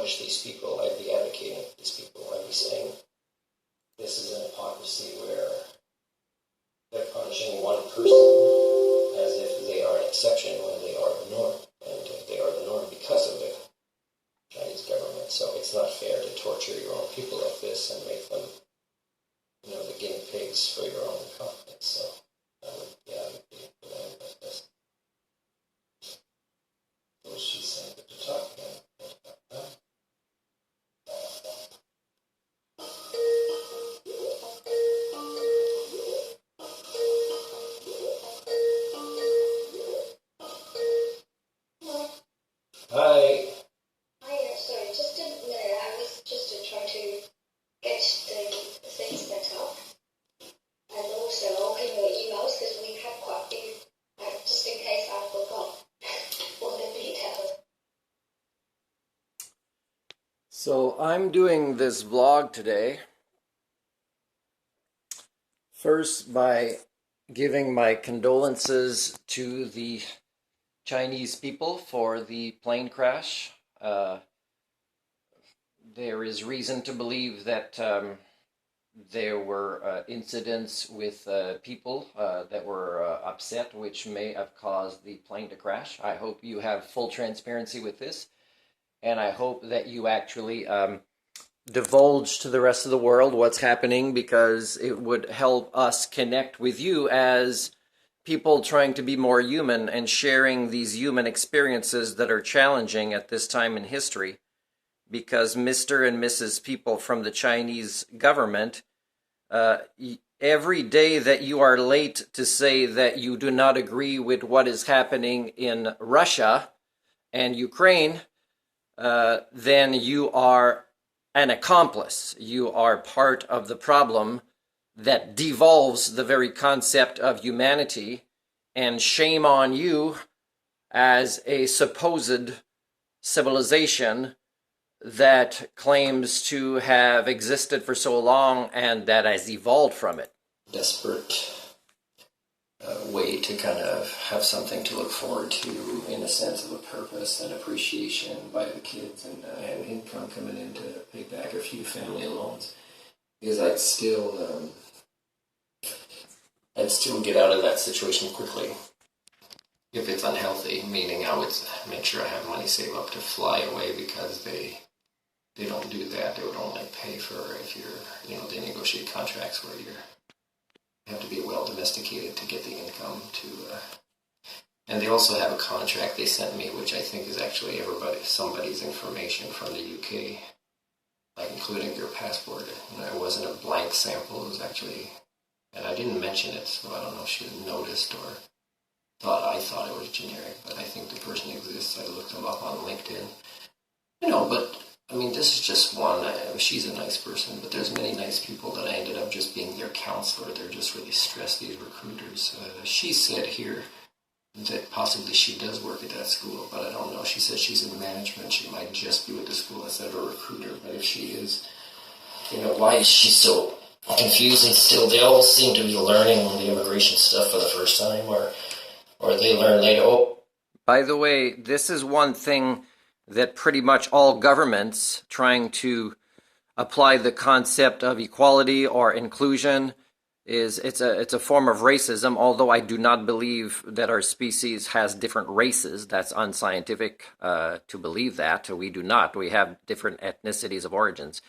punish these people, I'd be advocating for these people. I'd be saying this is an hypocrisy where they're punishing one person as if they are an exception when they are the norm, and they are the norm because of the Chinese government. So it's not fair to torture your own people like this and make them, the guinea pigs for your own confidence. So I would be advocating for them like this. What was she saying? But to talk about that. Hi. Hi, sorry, just a minute. I was just trying to get the thing set up. And also, I'll open your emails because we had quite a few, just in case I forgot all the details. So I'm doing this vlog today, first by giving my condolences to the Chinese people for the plane crash. There is reason to believe that there were incidents with people that were upset, which may have caused the plane to crash. I hope you have full transparency with this, and I hope that you actually divulge to the rest of the world what's happening, because it would help us connect with you as people trying to be more human and sharing these human experiences that are challenging at this time in history. Because Mr. and Mrs. people from the Chinese government, every day that you are late to say that you do not agree with what is happening in Russia and Ukraine, then you are an accomplice. You are part of the problem that devolves the very concept of humanity, and shame on you as a supposed civilization that claims to have existed for so long and that has evolved from it. Desperate way to kind of have something to look forward to in a sense of a purpose and appreciation by the kids, and income coming in to pay back a few family loans. Because I'd still get out of that situation quickly if it's unhealthy, meaning I would make sure I have money saved up to fly away, because they don't do that. They would only pay for if they negotiate contracts where you have to be well domesticated to get the income to, and they also have a contract they sent me, which I think is actually somebody's information from the UK, like including their passport. It wasn't a blank sample, it was actually, and I didn't mention it, so I don't know if she noticed or I thought it was generic, but I think the person exists. I looked them up on LinkedIn. But I mean, this is just one. She's a nice person, but there's many nice people that I ended up just being their counselor. They're just really stressed, these recruiters. She said here that possibly she does work at that school, but I don't know. She said she's in management. She might just be with the school instead of a recruiter. But if she is, why is she so confused? And still, they all seem to be learning the immigration stuff for the first time, or they learn later. Oh. By the way, this is one thing that pretty much all governments trying to apply the concept of equality or inclusion it's a form of racism, although I do not believe that our species has different races. That's unscientific to believe that. We do not. We have different ethnicities of origins.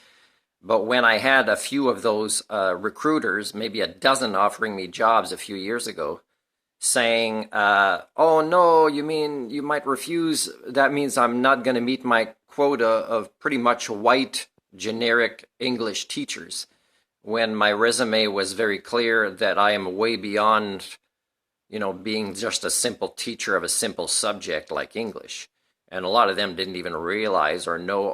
But when I had a few of those recruiters, maybe a dozen offering me jobs a few years ago, saying, oh no, you mean you might refuse, that means I'm not going to meet my quota of pretty much white generic English teachers, when my resume was very clear that I am way beyond, being just a simple teacher of a simple subject like English. And a lot of them didn't even realize or know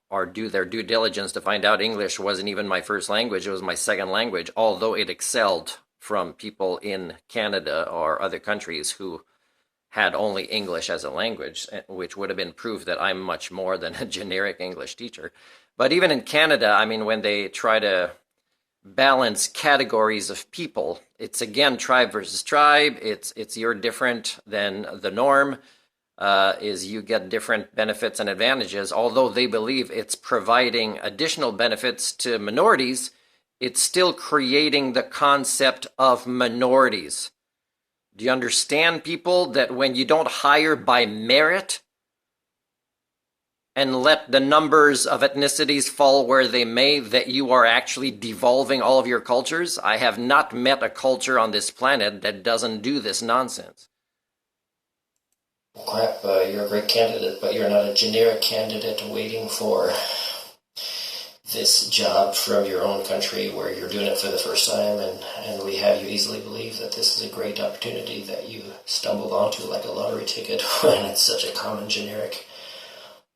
or do their due diligence to find out English wasn't even my first language. It was my second language, although it excelled from people in Canada or other countries who had only English as a language, which would have been proof that I'm much more than a generic English teacher. But even in Canada, I mean, when they try to balance categories of people, it's again tribe versus tribe. It's you're different than the norm. is you get different benefits and advantages. Although they believe it's providing additional benefits to minorities, it's still creating the concept of minorities. Do you understand, people, that when you don't hire by merit and let the numbers of ethnicities fall where they may, that you are actually devolving all of your cultures? I have not met a culture on this planet that doesn't do this nonsense. Crap, you're a great candidate, but you're not a generic candidate waiting for this job from your own country where you're doing it for the first time, and we have you easily believe that this is a great opportunity that you stumbled onto like a lottery ticket when it's such a common generic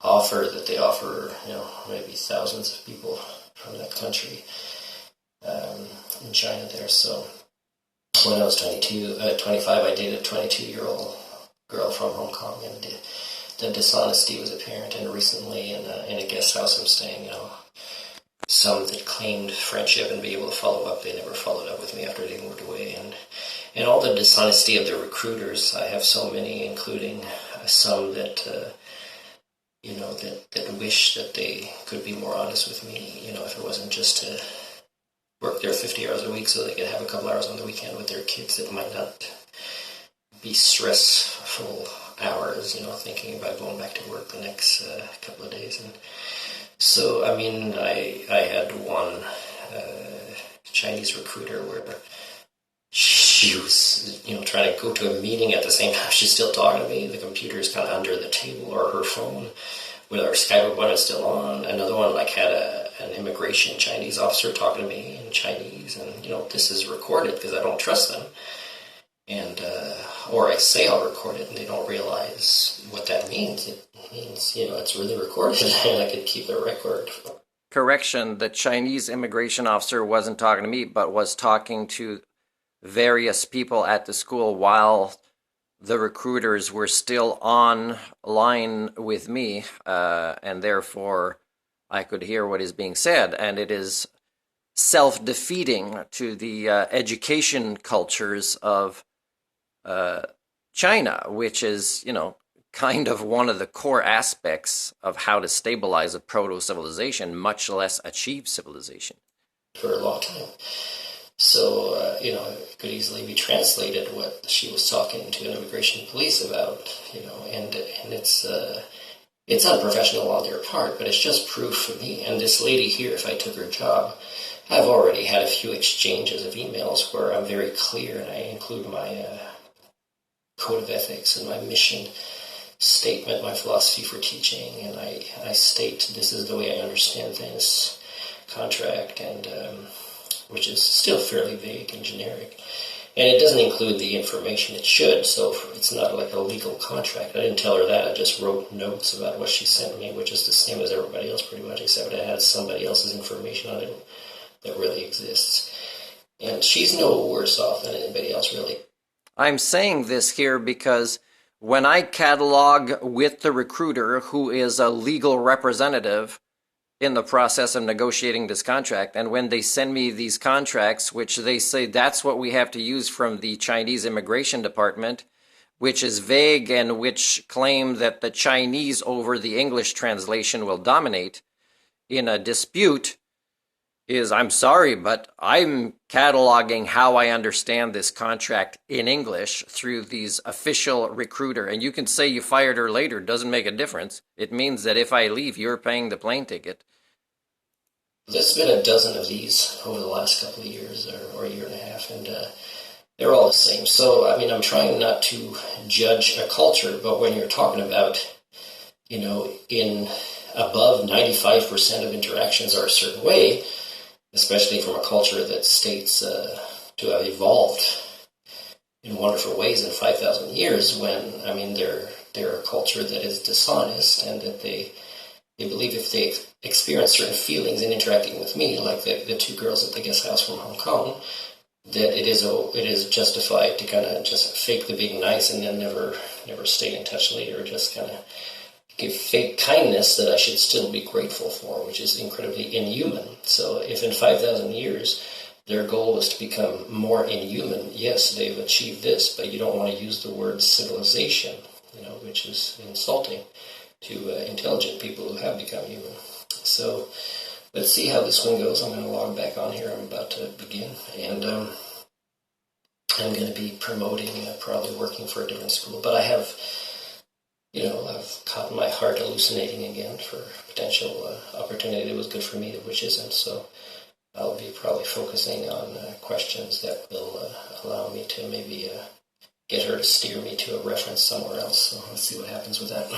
offer that they offer, maybe thousands of people from that country in China there. So when I was 25, I dated a 22-year-old girl from Hong Kong, and the dishonesty was apparent. And recently in a guest house I'm staying, some that claimed friendship and be able to follow up, they never followed up with me after they moved away. And all the dishonesty of the recruiters, I have so many, including some that that wish that they could be more honest with me, if it wasn't just to work there 50 hours a week so they could have a couple hours on the weekend with their kids that might not be stressful hours, thinking about going back to work the next couple of days. And so, I had one Chinese recruiter where she was, trying to go to a meeting at the same time she's still talking to me. The computer's kind of under the table or her phone, with our Skype appointment still on. Another one had an immigration Chinese officer talking to me in Chinese, and this is recorded because I don't trust them. And or I say I'll record it, and they don't realize what that means. It means it's really recorded, and I could keep the record. Correction: the Chinese immigration officer wasn't talking to me, but was talking to various people at the school while the recruiters were still online with me, and therefore I could hear what is being said. And it is self-defeating to the education cultures of China, which is, kind of one of the core aspects of how to stabilize a proto-civilization, much less achieve civilization. For a long time. So, it could easily be translated what she was talking to an immigration police about, and it's unprofessional on their part, but it's just proof for me. And this lady here, if I took her job, I've already had a few exchanges of emails where I'm very clear, and I include my code of ethics and my mission statement, my philosophy for teaching, and I state this is the way I understand things, contract, and which is still fairly vague and generic. And it doesn't include the information it should, so it's not like a legal contract. I didn't tell her that. I just wrote notes about what she sent me, which is the same as everybody else pretty much, except it had somebody else's information on it that really exists. And she's no worse off than anybody else, really. I'm saying this here because when I catalog with the recruiter, who is a legal representative in the process of negotiating this contract, and when they send me these contracts, which they say that's what we have to use from the Chinese immigration department, which is vague and which claim that the Chinese over the English translation will dominate in a dispute, is, I'm sorry, but I'm cataloging how I understand this contract in English through these official recruiter. And you can say you fired her later, doesn't make a difference. It means that if I leave, you're paying the plane ticket. There's been a dozen of these over the last couple of years or a year and a half, and they're all the same. So, I'm trying not to judge a culture, but when you're talking about, in above 95% of interactions are a certain way, especially from a culture that states to have evolved in wonderful ways in 5,000 years, when, they're a culture that is dishonest, and that they believe if they experience certain feelings in interacting with me, like the two girls at the guest house from Hong Kong, that it is justified to kind of just fake the being nice and then never stay in touch later, just kind of give fake kindness that I should still be grateful for, which is incredibly inhuman. So if in 5,000 years their goal was to become more inhuman, yes, they've achieved this, but you don't want to use the word civilization. which is insulting to intelligent people who have become human. So let's see how this one goes. I'm going to log back on here. I'm about to begin, and I'm going to be promoting, probably working for a different school. But I have, I've caught my heart hallucinating again for potential opportunity that was good for me, which isn't. So I'll be probably focusing on questions that will allow me to maybe get her to steer me to a reference somewhere else. So let's see what happens with that.